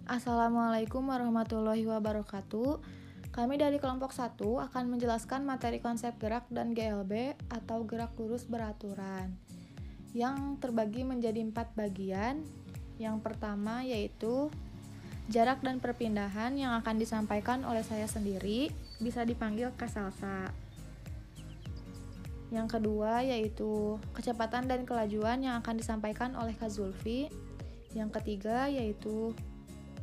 Assalamualaikum warahmatullahi wabarakatuh. Kami dari kelompok 1 akan menjelaskan materi konsep gerak dan GLB atau gerak lurus beraturan yang terbagi menjadi 4 bagian. Yang pertama yaitu jarak dan perpindahan yang akan disampaikan oleh saya sendiri, bisa dipanggil Kak Salsa. Yang kedua yaitu kecepatan dan kelajuan yang akan disampaikan oleh Kak Zulfi. Yang ketiga yaitu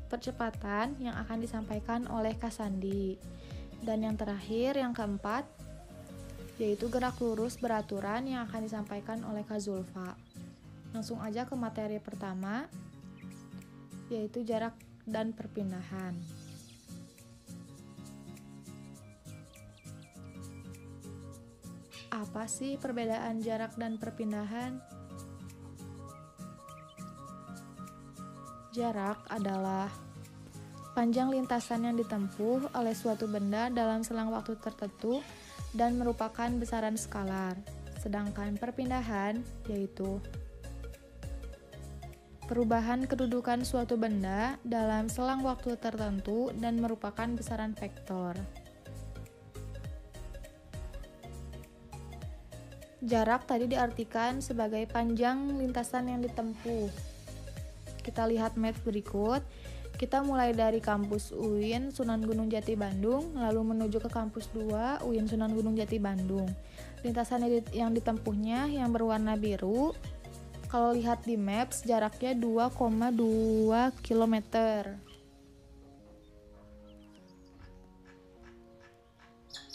percepatan yang akan disampaikan oleh Kak Sandi. Dan yang terakhir, yang keempat, yaitu gerak lurus beraturan yang akan disampaikan oleh Kak Zulfa. Langsung aja ke materi pertama, yaitu jarak dan perpindahan. Apa sih perbedaan jarak dan perpindahan? Jarak adalah panjang lintasan yang ditempuh oleh suatu benda dalam selang waktu tertentu dan merupakan besaran skalar. Sedangkan perpindahan yaitu perubahan kedudukan suatu benda dalam selang waktu tertentu dan merupakan besaran vektor. Jarak tadi diartikan sebagai panjang lintasan yang ditempuh. Kita lihat map berikut. Kita mulai dari kampus UIN Sunan Gunung Jati Bandung, lalu menuju ke kampus 2 UIN Sunan Gunung Jati Bandung. Lintasan yang ditempuhnya yang berwarna biru. Kalau lihat di maps, jaraknya 2,2 km.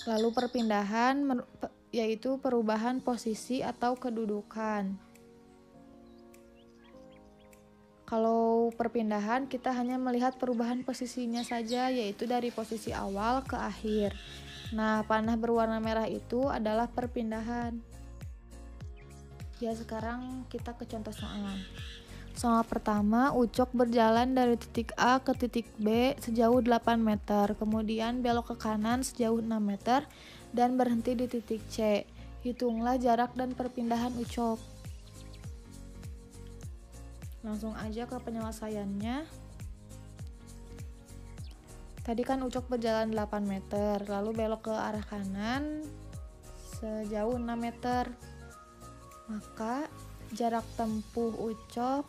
Lalu perpindahan yaitu perubahan posisi atau kedudukan. Kalau perpindahan, kita hanya melihat perubahan posisinya saja, yaitu dari posisi awal ke akhir. Nah, panah berwarna merah itu adalah perpindahan. Ya, sekarang kita ke contoh soal. Soal pertama, Ucok berjalan dari titik A ke titik B sejauh 8 meter, kemudian belok ke kanan sejauh 6 meter, dan berhenti di titik C. Hitunglah jarak dan perpindahan Ucok. Langsung aja ke penyelesaiannya. Tadi kan Ucok berjalan 8 meter, lalu belok ke arah kanan sejauh 6 meter. Maka jarak tempuh Ucok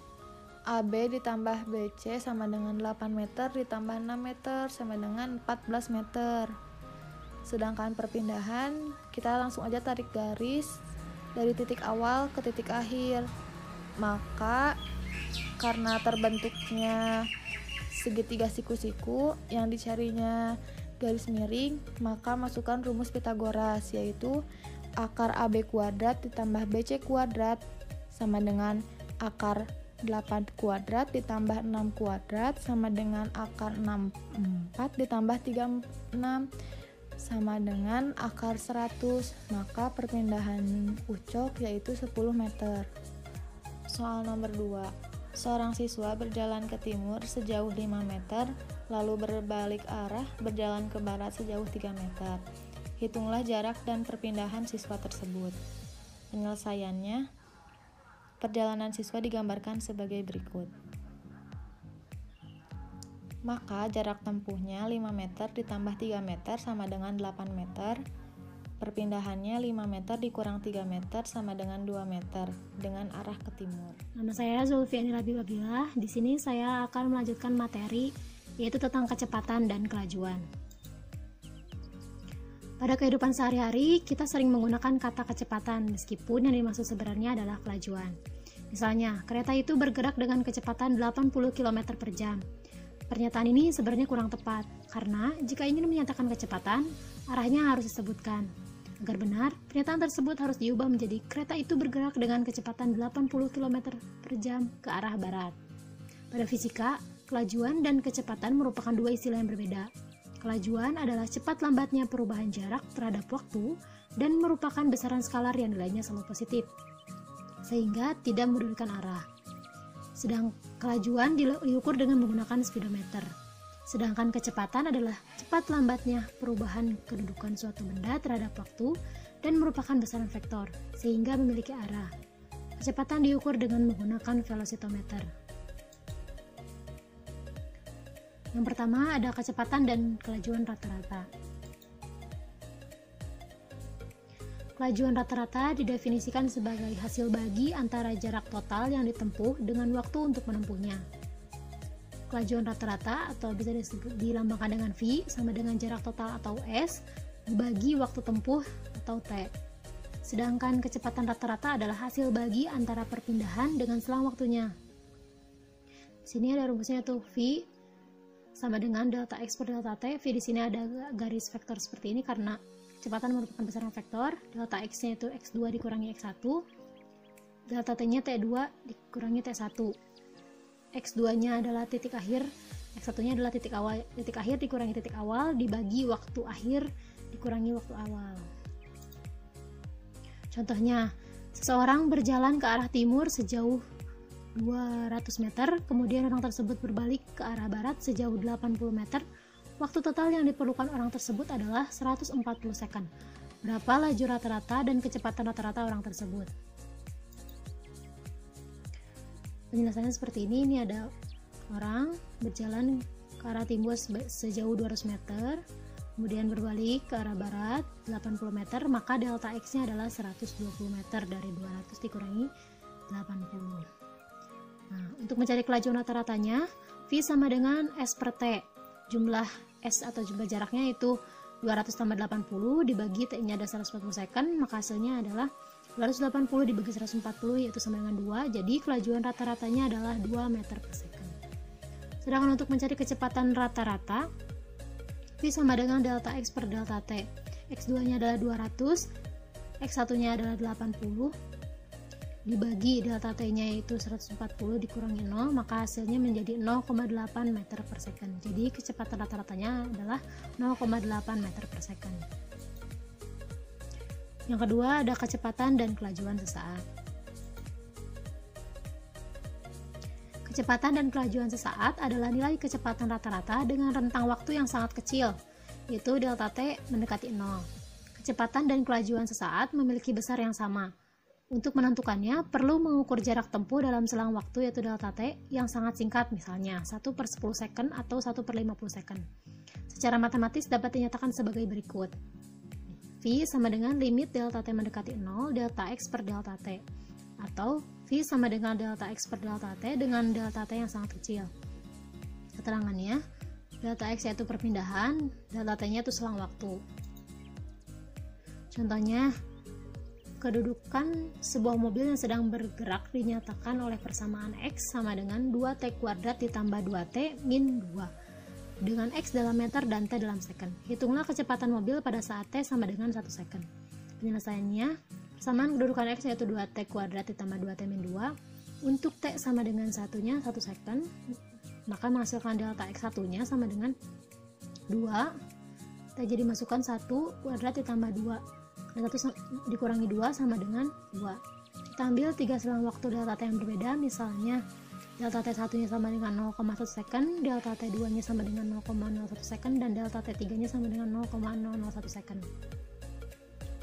AB ditambah BC sama dengan 8 meter ditambah 6 meter sama dengan 14 meter. Sedangkan perpindahan, kita langsung aja tarik garis dari titik awal ke titik akhir. Maka karena terbentuknya segitiga siku-siku yang dicarinya garis miring, maka masukkan rumus Pitagoras, yaitu akar AB kuadrat ditambah BC kuadrat sama dengan akar 8 kuadrat ditambah 6 kuadrat sama dengan akar 64 ditambah 36 sama dengan akar 100. Maka perpindahan Ucok yaitu 10 meter. Soal nomor 2. Seorang siswa berjalan ke timur sejauh 5 meter, lalu berbalik arah berjalan ke barat sejauh 3 meter. Hitunglah jarak dan perpindahan siswa tersebut. Penyelesaiannya, perjalanan siswa digambarkan sebagai berikut. Maka jarak tempuhnya 5 meter ditambah 3 meter sama dengan 8 meter. Perpindahannya 5 meter dikurang 3 meter sama dengan 2 meter dengan arah ke timur. Nama saya Zulfiani Rabibabilah. Di sini saya akan melanjutkan materi yaitu tentang kecepatan dan kelajuan. Pada kehidupan sehari-hari, kita sering menggunakan kata kecepatan meskipun yang dimaksud sebenarnya adalah kelajuan. Misalnya, kereta itu bergerak dengan kecepatan 80 km per jam. Pernyataan ini sebenarnya kurang tepat karena jika ingin menyatakan kecepatan, arahnya harus disebutkan. Agar benar, pernyataan tersebut harus diubah menjadi kereta itu bergerak dengan kecepatan 80 km per jam ke arah barat. Pada fisika, kelajuan dan kecepatan merupakan dua istilah yang berbeda. Kelajuan adalah cepat lambatnya perubahan jarak terhadap waktu dan merupakan besaran skalar yang nilainya selalu positif, sehingga tidak merugikan arah. Sedang kelajuan diukur dengan menggunakan speedometer. Sedangkan kecepatan adalah cepat lambatnya perubahan kedudukan suatu benda terhadap waktu dan merupakan besaran vektor, sehingga memiliki arah. Kecepatan diukur dengan menggunakan velocitometer. Yang pertama ada kecepatan dan kelajuan rata-rata. Kelajuan rata-rata didefinisikan sebagai hasil bagi antara jarak total yang ditempuh dengan waktu untuk menempuhnya. Kelajuan rata-rata atau bisa dilambangkan dengan V sama dengan jarak total atau S dibagi waktu tempuh atau T. Sedangkan kecepatan rata-rata adalah hasil bagi antara perpindahan dengan selang waktunya. Di sini ada rumusnya tuh, V sama dengan delta X per delta T. V di sini ada garis vektor seperti ini karena kecepatan merupakan besaran vektor. Delta X-nya itu X2 dikurangi X1. Delta T-nya T2 dikurangi T1. X2-nya adalah titik akhir, X1-nya adalah titik awal. Titik akhir dikurangi titik awal dibagi waktu akhir dikurangi waktu awal. Contohnya, seseorang berjalan ke arah timur sejauh 200 meter, kemudian orang tersebut berbalik ke arah barat sejauh 80 meter. Waktu total yang diperlukan orang tersebut adalah 140 second. Berapa laju rata-rata dan kecepatan rata-rata orang tersebut? Penjelasannya seperti ini. Ini ada orang berjalan ke arah timur sejauh 200 meter, kemudian berbalik ke arah barat 80 meter, maka delta X-nya adalah 120 meter dari 200 dikurangi 80. Nah, untuk mencari kelajuan rata-ratanya, V sama dengan S per T. Jumlah S atau jumlah jaraknya itu 200 tambah 80 dibagi T-nya ada 140 second, maka hasilnya adalah 280 dibagi 140 yaitu sama dengan 2, jadi kelajuan rata-ratanya adalah 2 meter per second. Sedangkan untuk mencari kecepatan rata-rata, V sama dengan delta X per delta T. X2 nya adalah 200, X1 nya adalah 80, dibagi delta T-nya yaitu 140 dikurangi 0, maka hasilnya menjadi 0,8 meter per second. Jadi kecepatan rata-ratanya adalah 0,8 meter per second. Yang kedua ada kecepatan dan kelajuan sesaat. Kecepatan dan kelajuan sesaat adalah nilai kecepatan rata-rata dengan rentang waktu yang sangat kecil, yaitu delta T mendekati 0. Kecepatan dan kelajuan sesaat memiliki besar yang sama. Untuk menentukannya, perlu mengukur jarak tempuh dalam selang waktu yaitu delta T yang sangat singkat, misalnya 1/10 second atau 1/50 second. Secara matematis dapat dinyatakan sebagai berikut. V sama dengan limit delta T mendekati 0 delta X per delta T, atau V sama dengan delta X per delta T dengan delta T yang sangat kecil. Keterangannya, delta X yaitu perpindahan, delta T-nya itu selang waktu. Contohnya, kedudukan sebuah mobil yang sedang bergerak dinyatakan oleh persamaan X sama dengan 2T kuadrat ditambah 2T min 2 dengan X dalam meter dan T dalam second. Hitunglah kecepatan mobil pada saat T sama dengan 1 second. Penyelesaiannya, persamaan kedudukan X yaitu 2T kuadrat ditambah 2T min 2. Untuk T sama dengan 1-nya 1 second, maka menghasilkan delta X1 nya sama dengan 2. T jadi masukkan 1 kuadrat ditambah 2 dan 1 dikurangi 2 sama dengan 2. Kita ambil 3 selang waktu delta T yang berbeda, misalnya delta T1 nya sama dengan 0,1 second, delta T2 nya sama dengan 0,01 second, dan delta T3 nya sama dengan 0,001 second.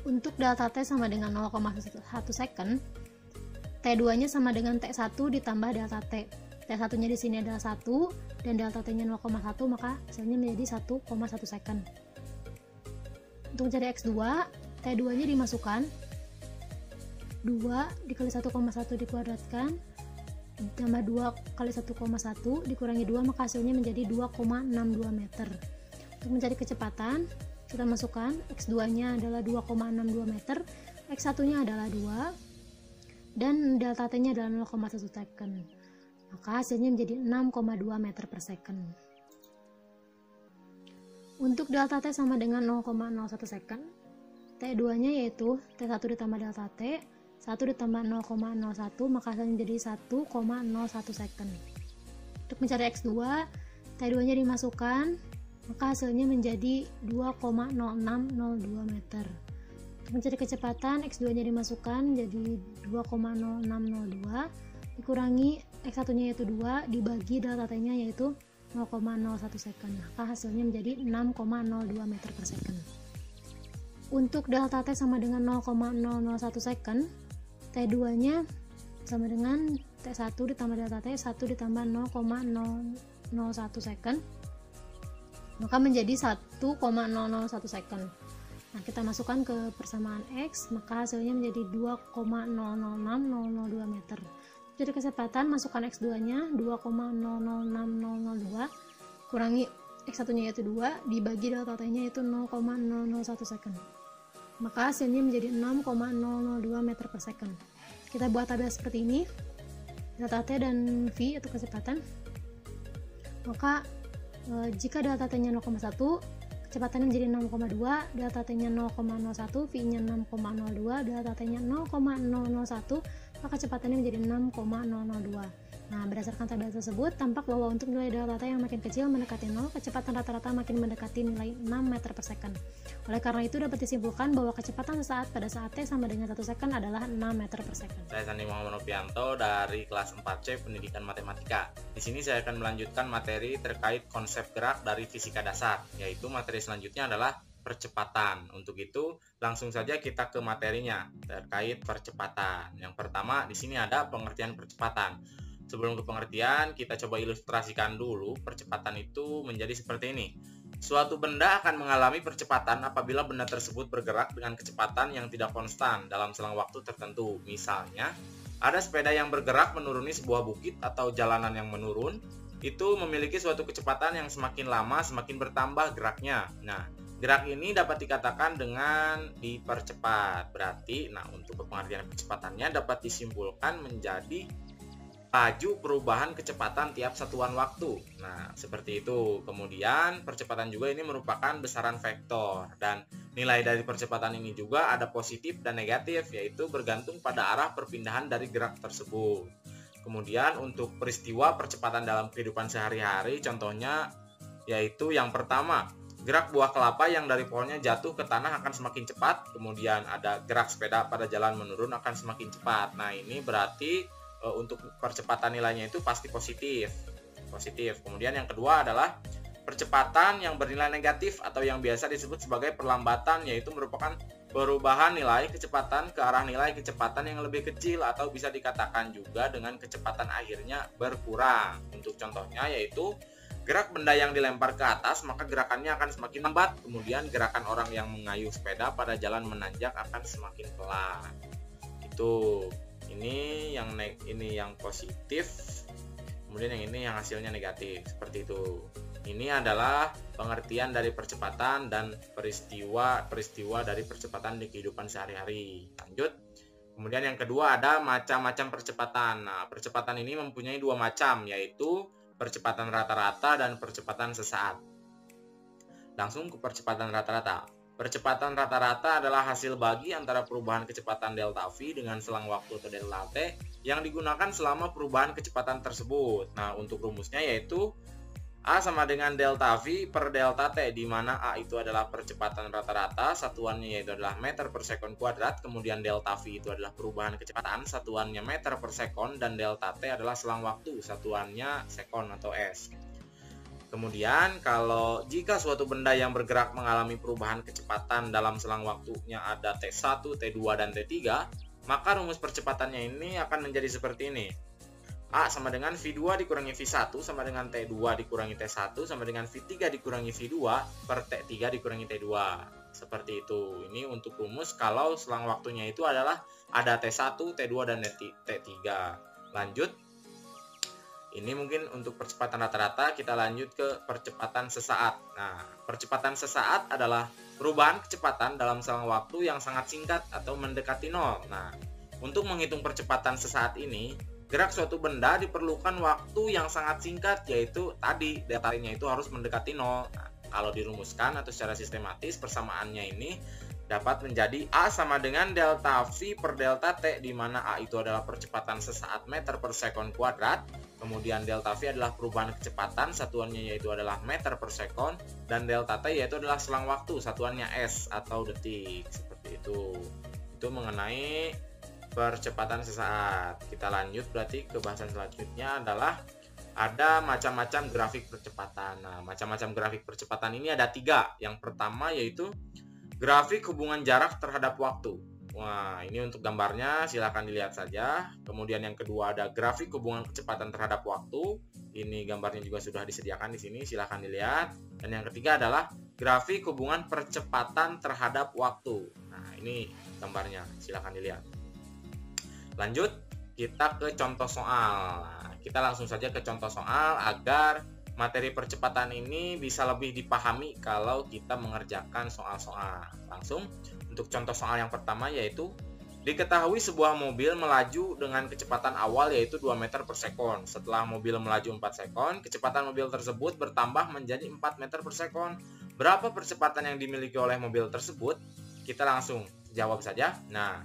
Untuk delta T sama dengan 0,1 second, T2 nya sama dengan T1 ditambah delta T. T1 nya di sini adalah 1 dan delta T nya 0,1, maka hasilnya menjadi 1,1 second. Untuk mencari X2, T2 nya dimasukkan 2 dikali 1,1 dikuadratkan tambah 2 kali 1,1 dikurangi 2, maka hasilnya menjadi 2,62 meter. Untuk mencari kecepatan, kita masukkan X2 nya adalah 2,62 meter, X1 nya adalah 2 dan delta T nya adalah 0,1 second, maka hasilnya menjadi 6,2 meter per second. Untuk delta T sama dengan 0,01 second, T2 nya yaitu T1 ditambah delta T, 1 ditambah 0,01, maka hasilnya menjadi 1,01 second. Untuk mencari X2, T2 nya dimasukkan, maka hasilnya menjadi 2,0602 meter. Untuk mencari kecepatan, X2 nya dimasukkan jadi 2,0602 dikurangi X1 nya yaitu 2 dibagi delta T nya yaitu 0,01 second, maka hasilnya menjadi 6,02 meter per second. Untuk delta T sama dengan 0,001 second, T2 nya sama dengan T1 ditambah delta T, 1 ditambah 0,001 second maka menjadi 1,001 second. Nah, kita masukkan ke persamaan X, maka hasilnya menjadi 2,006002 meter. Jadi kecepatan, masukkan X2-nya 2,006002, kurangi X1-nya yaitu 2, dibagi delta T-nya yaitu 0,001 second. Maka hasilnya menjadi 6,002 meter per second. Kita buat tabel seperti ini, delta T dan V atau kecepatan. Maka jika delta T-nya 0,1, kecepatannya menjadi 0,2, delta T-nya 0,01, V-nya 6,02, delta T-nya 0,001, maka kecepatannya menjadi 6,002. Nah, berdasarkan tabel tersebut, tampak bahwa untuk nilai delta T yang makin kecil mendekati 0, kecepatan rata-rata makin mendekati nilai 6 meter per second. Oleh karena itu, dapat disimpulkan bahwa kecepatan sesaat pada saat T sama dengan 1 second adalah 6 meter per second. Saya Sandi Muhammad Novianto dari kelas 4C Pendidikan Matematika. Di sini saya akan melanjutkan materi terkait konsep gerak dari fisika dasar, yaitu materi selanjutnya adalah percepatan. Untuk itu, langsung saja kita ke materinya terkait percepatan. Yang pertama, di sini ada pengertian percepatan. Sebelum ke pengertian, kita coba ilustrasikan dulu percepatan itu menjadi seperti ini. Suatu benda akan mengalami percepatan apabila benda tersebut bergerak dengan kecepatan yang tidak konstan dalam selang waktu tertentu. Misalnya, ada sepeda yang bergerak menuruni sebuah bukit atau jalanan yang menurun, itu memiliki suatu kecepatan yang semakin lama semakin bertambah geraknya. Nah, gerak ini dapat dikatakan dengan dipercepat. Berarti, untuk pengertian percepatannya dapat disimpulkan menjadi laju perubahan kecepatan tiap satuan waktu. Nah, seperti itu. Kemudian, percepatan juga ini merupakan besaran vektor. Dan nilai dari percepatan ini juga ada positif dan negatif, yaitu bergantung pada arah perpindahan dari gerak tersebut. Kemudian, untuk peristiwa percepatan dalam kehidupan sehari-hari, contohnya yaitu yang pertama, gerak buah kelapa yang dari pohonnya jatuh ke tanah akan semakin cepat. Kemudian ada gerak sepeda pada jalan menurun akan semakin cepat. Nah, ini berarti untuk percepatan nilainya itu pasti positif. Kemudian yang kedua adalah percepatan yang bernilai negatif atau yang biasa disebut sebagai perlambatan, yaitu merupakan perubahan nilai kecepatan ke arah nilai kecepatan yang lebih kecil atau bisa dikatakan juga dengan kecepatan akhirnya berkurang. Untuk contohnya yaitu gerak benda yang dilempar ke atas, maka gerakannya akan semakin lambat. Kemudian gerakan orang yang mengayuh sepeda pada jalan menanjak akan semakin pelan. Itu ini yang positif, kemudian yang ini yang hasilnya negatif, seperti itu. Ini adalah pengertian dari percepatan dan peristiwa dari percepatan di kehidupan sehari-hari. Lanjut. Kemudian yang kedua ada macam-macam percepatan. Nah, percepatan ini mempunyai dua macam, yaitu percepatan rata-rata dan percepatan sesaat. Langsung ke percepatan rata-rata. Percepatan rata-rata adalah hasil bagi antara perubahan kecepatan delta V dengan selang waktu atau delta T yang digunakan selama perubahan kecepatan tersebut. Nah, untuk rumusnya yaitu A sama dengan delta V per delta T, di mana A itu adalah percepatan rata-rata, satuannya yaitu adalah meter per sekon kuadrat, kemudian delta V itu adalah perubahan kecepatan, satuannya meter per sekon, dan delta T adalah selang waktu, satuannya sekon atau S. Kemudian, kalau jika suatu benda yang bergerak mengalami perubahan kecepatan dalam selang waktunya ada T1, T2, dan T3, maka rumus percepatannya ini akan menjadi seperti ini. A sama dengan V2 dikurangi V1 sama dengan T2 dikurangi T1 sama dengan V3 dikurangi V2 per T3 dikurangi T2. Seperti itu. Ini untuk rumus kalau selang waktunya itu adalah ada T1, T2, dan T3. Lanjut. Ini mungkin untuk percepatan rata-rata, kita lanjut ke percepatan sesaat. Nah, percepatan sesaat adalah perubahan kecepatan dalam selang waktu yang sangat singkat atau mendekati nol. Nah, untuk menghitung percepatan sesaat ini, gerak suatu benda diperlukan waktu yang sangat singkat, yaitu tadi delta-nya itu harus mendekati nol. Nah, kalau dirumuskan atau secara sistematis, persamaannya ini dapat menjadi A sama dengan delta V per delta T, di mana A itu adalah percepatan sesaat meter per sekon kuadrat, kemudian delta V adalah perubahan kecepatan, satuannya yaitu adalah meter per sekon, dan delta T yaitu adalah selang waktu, satuannya S atau detik. Seperti itu. Itu mengenai percepatan sesaat. Kita lanjut berarti ke bahasan selanjutnya adalah ada macam-macam grafik percepatan. Nah, macam-macam grafik percepatan ini ada 3. Yang pertama yaitu grafik hubungan jarak terhadap waktu. Wah, ini untuk gambarnya silahkan dilihat saja. Kemudian yang kedua ada grafik hubungan kecepatan terhadap waktu. Ini gambarnya juga sudah disediakan di sini, silahkan dilihat. Dan yang ketiga adalah grafik hubungan percepatan terhadap waktu. Nah, ini gambarnya, silahkan dilihat. Lanjut, kita ke contoh soal. Nah, kita langsung saja ke contoh soal agar materi percepatan ini bisa lebih dipahami kalau kita mengerjakan soal-soal. Langsung untuk contoh soal yang pertama yaitu diketahui sebuah mobil melaju dengan kecepatan awal yaitu 2 meter per sekon. Setelah mobil melaju 4 sekon, kecepatan mobil tersebut bertambah menjadi 4 meter per sekon. Berapa percepatan yang dimiliki oleh mobil tersebut? Kita langsung jawab saja. Nah,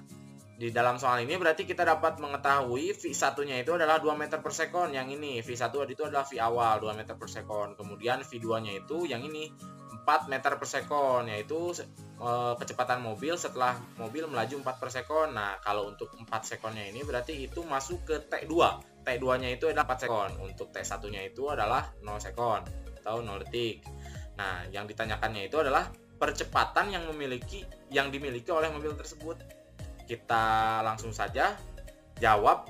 di dalam soal ini berarti kita dapat mengetahui V1-nya itu adalah 2 meter per sekon. Yang ini V1 itu adalah V awal 2 meter per sekon. Kemudian V2-nya itu yang ini 4 meter per sekon, yaitu kecepatan mobil setelah mobil melaju 4 per sekon. Nah, kalau untuk 4 sekonnya ini berarti itu masuk ke T2. T2-nya itu adalah 4 sekon. Untuk T1-nya itu adalah 0 sekon atau 0 detik. Nah, yang ditanyakannya itu adalah percepatan yang dimiliki oleh mobil tersebut. Kita langsung saja jawab,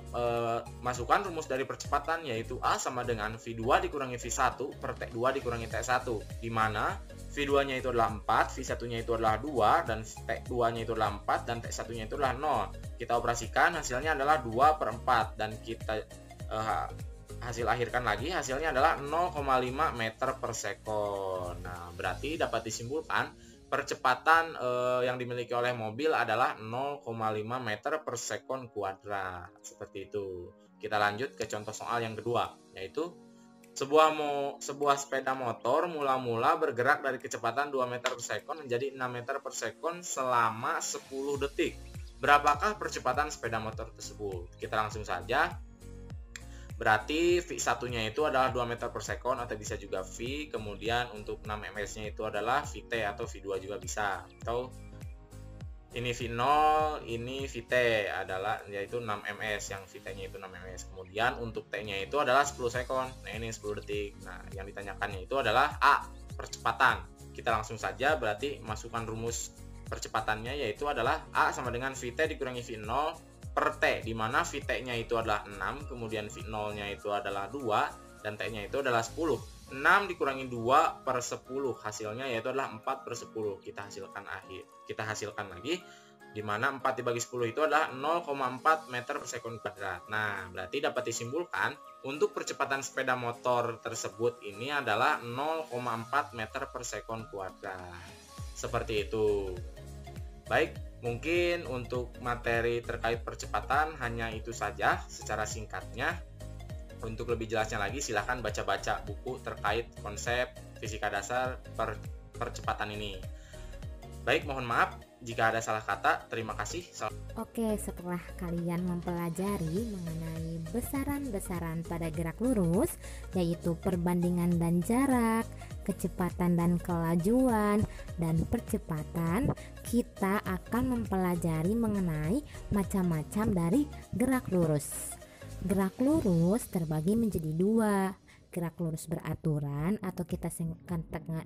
masukkan rumus dari percepatan yaitu A sama dengan V2 dikurangi V1 per T2 dikurangi T1, di mana V2-nya itu adalah 4, V1-nya itu adalah 2, dan T2-nya itu adalah 4, dan T1-nya itu adalah 0. Kita operasikan, hasilnya adalah 2 per 4, dan kita hasil akhirkan lagi, hasilnya adalah 0,5 meter per sekon. Nah, berarti dapat disimpulkan percepatan yang dimiliki oleh mobil adalah 0,5 meter per sekon kuadrat. Seperti itu. Kita lanjut ke contoh soal yang kedua, yaitu sebuah sepeda motor mula-mula bergerak dari kecepatan 2 meter per sekon menjadi 6 meter per sekon selama 10 detik. Berapakah percepatan sepeda motor tersebut? Kita langsung saja. Berarti V1-nya itu adalah 2 meter per sekon atau bisa juga V. Kemudian untuk 6 ms-nya itu adalah Vt atau V2 juga bisa. Atau ini V0, ini Vt adalah yaitu 6 ms, yang Vt-nya itu 6 ms. Kemudian untuk T-nya itu adalah 10 sekon. Nah, ini 10 detik. Nah, yang ditanyakannya itu adalah A, percepatan. Kita langsung saja berarti masukkan rumus percepatannya yaitu adalah A sama dengan Vt dikurangi V0 per T, di mana Vt-nya itu adalah 6, kemudian V0-nya itu adalah 2, dan T-nya itu adalah 10. 6 dikurangi 2 per 10, hasilnya yaitu adalah 4 per 10. Kita hasilkan lagi, di mana 4 dibagi 10 itu adalah 0,4 meter per sekon kuadrat. Nah, berarti dapat disimpulkan, untuk percepatan sepeda motor tersebut ini adalah 0,4 meter per sekon kuadrat. Seperti itu. Baik, mungkin untuk materi terkait percepatan hanya itu saja secara singkatnya. Untuk lebih jelasnya lagi silahkan baca-baca buku terkait konsep fisika dasar percepatan ini. Baik, mohon maaf jika ada salah kata. Terima kasih. Oke, setelah kalian mempelajari mengenai besaran-besaran pada gerak lurus, yaitu perbandingan dan jarak, kecepatan dan kelajuan, dan percepatan, kita akan mempelajari mengenai macam-macam dari gerak lurus. Gerak lurus terbagi menjadi dua, gerak lurus beraturan atau kita singkat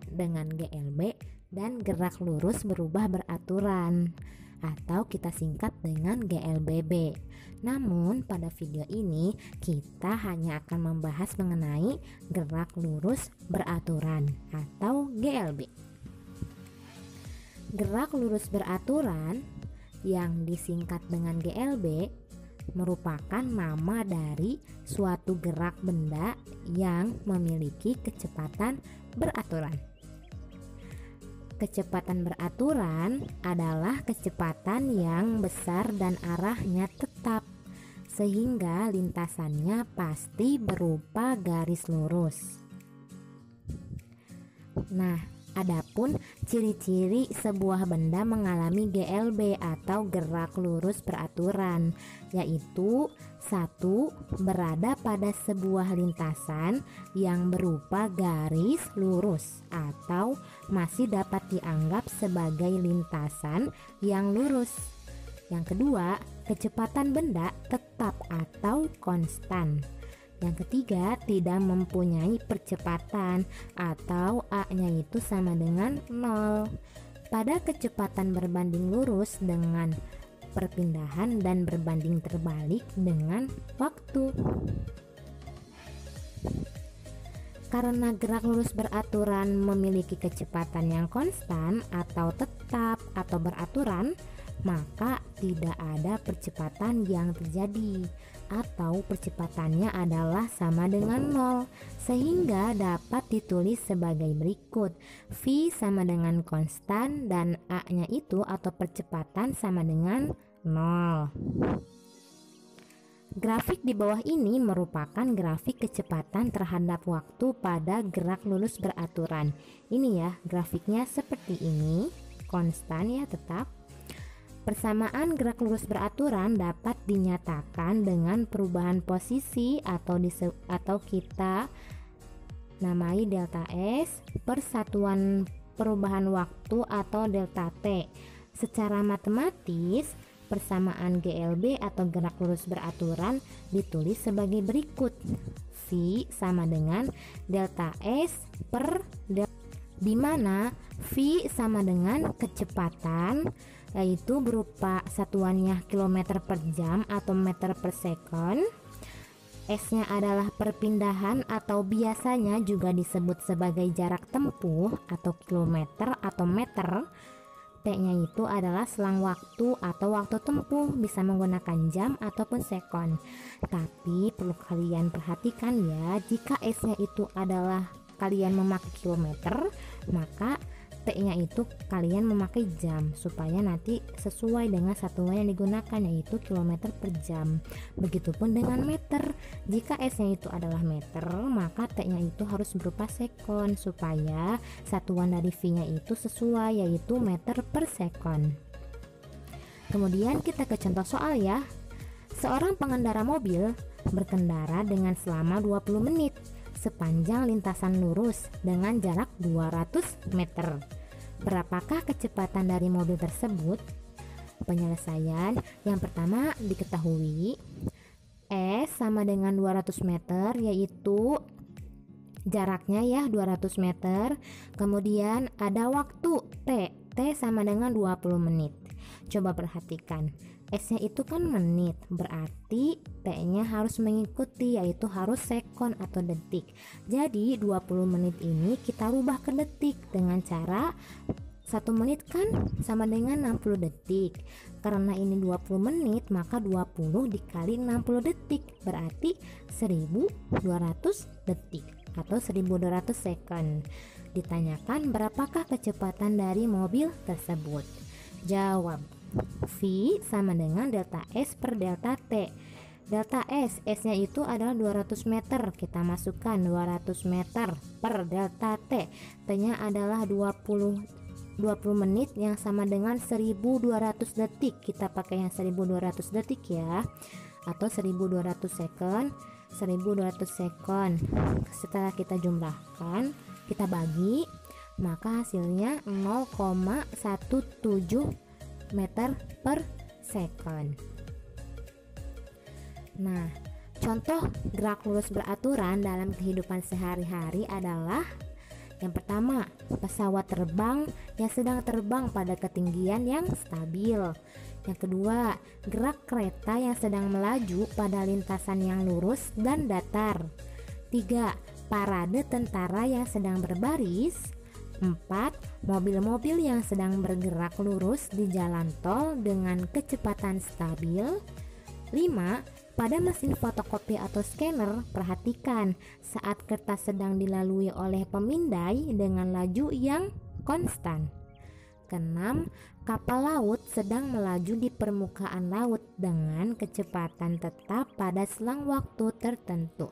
dengan GLB, dan gerak lurus berubah beraturan atau kita singkat dengan GLBB. Namun pada video ini kita hanya akan membahas mengenai gerak lurus beraturan atau GLB. Gerak lurus beraturan yang disingkat dengan GLB merupakan nama dari suatu gerak benda yang memiliki kecepatan beraturan. Kecepatan beraturan adalah kecepatan yang besar dan arahnya tetap, sehingga lintasannya pasti berupa garis lurus. Nah, adapun ciri-ciri sebuah benda mengalami GLB atau gerak lurus beraturan, yaitu 1. Berada pada sebuah lintasan yang berupa garis lurus atau masih dapat dianggap sebagai lintasan yang lurus. Yang kedua, kecepatan benda tetap atau konstan. Yang ketiga, tidak mempunyai percepatan atau A-nya itu sama dengan 0. Pada kecepatan berbanding lurus dengan perpindahan dan berbanding terbalik dengan waktu. Karena gerak lurus beraturan memiliki kecepatan yang konstan atau tetap atau beraturan, maka tidak ada percepatan yang terjadi atau percepatannya adalah sama dengan 0, sehingga dapat ditulis sebagai berikut. V sama dengan konstan dan A nya itu atau percepatan sama dengan 0. Grafik di bawah ini merupakan grafik kecepatan terhadap waktu pada gerak lurus beraturan. Ini ya, grafiknya seperti ini, konstan ya tetap. Persamaan gerak lurus beraturan dapat dinyatakan dengan perubahan posisi atau kita namai delta S per satuan perubahan waktu atau delta T. Secara matematis, persamaan GLB atau gerak lurus beraturan ditulis sebagai berikut. V sama dengan delta S per delta, di mana V sama dengan kecepatan, yaitu berupa satuannya kilometer per jam atau meter per second. S-nya adalah perpindahan atau biasanya juga disebut sebagai jarak tempuh atau kilometer atau meter. T-nya itu adalah selang waktu atau waktu tempuh, bisa menggunakan jam ataupun sekon. Tapi perlu kalian perhatikan ya, jika S-nya itu adalah kalian memakai kilometer, maka T-nya itu kalian memakai jam supaya nanti sesuai dengan satuan yang digunakan, yaitu kilometer per jam. Begitupun dengan meter, jika S-nya itu adalah meter, maka T-nya itu harus berupa sekon supaya satuan dari V-nya itu sesuai, yaitu meter per sekon. Kemudian kita ke contoh soal ya. Seorang pengendara mobil berkendara dengan selama 20 menit sepanjang lintasan lurus dengan jarak 200 meter. Berapakah kecepatan dari mobil tersebut? Penyelesaian yang pertama diketahui, S sama dengan 200 meter, yaitu jaraknya ya 200 meter. Kemudian ada waktu T sama dengan 20 menit. Coba perhatikan, S-nya itu kan menit, berarti T-nya harus mengikuti, yaitu harus sekon atau detik. Jadi 20 menit ini kita rubah ke detik dengan cara 1 menit kan sama dengan 60 detik. Karena ini 20 menit, maka 20 dikali 60 detik berarti 1200 detik atau 1200 second. Ditanyakan berapakah kecepatan dari mobil tersebut? Jawab, V sama dengan delta S per delta T. Delta S, S-nya itu adalah 200 meter. Kita masukkan 200 meter per delta T. T-nya adalah 20 menit yang sama dengan 1200 detik. Kita pakai yang 1200 detik ya, atau 1200 second. 1200 second setelah kita jumlahkan, kita bagi, maka hasilnya 0,17 meter per second. Nah, contoh gerak lurus beraturan dalam kehidupan sehari-hari adalah yang pertama, pesawat terbang yang sedang terbang pada ketinggian yang stabil. Yang kedua, gerak kereta yang sedang melaju pada lintasan yang lurus dan datar. 3. Parade tentara yang sedang berbaris. 4. Mobil-mobil yang sedang bergerak lurus di jalan tol dengan kecepatan stabil. 5. Pada mesin fotokopi atau scanner, perhatikan saat kertas sedang dilalui oleh pemindai dengan laju yang konstan. Keenam, kapal laut sedang melaju di permukaan laut dengan kecepatan tetap pada selang waktu tertentu.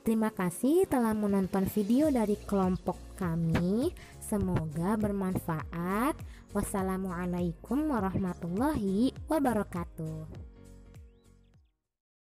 Terima kasih telah menonton video dari kelompok kami. Semoga bermanfaat. Wassalamualaikum warahmatullahi wabarakatuh.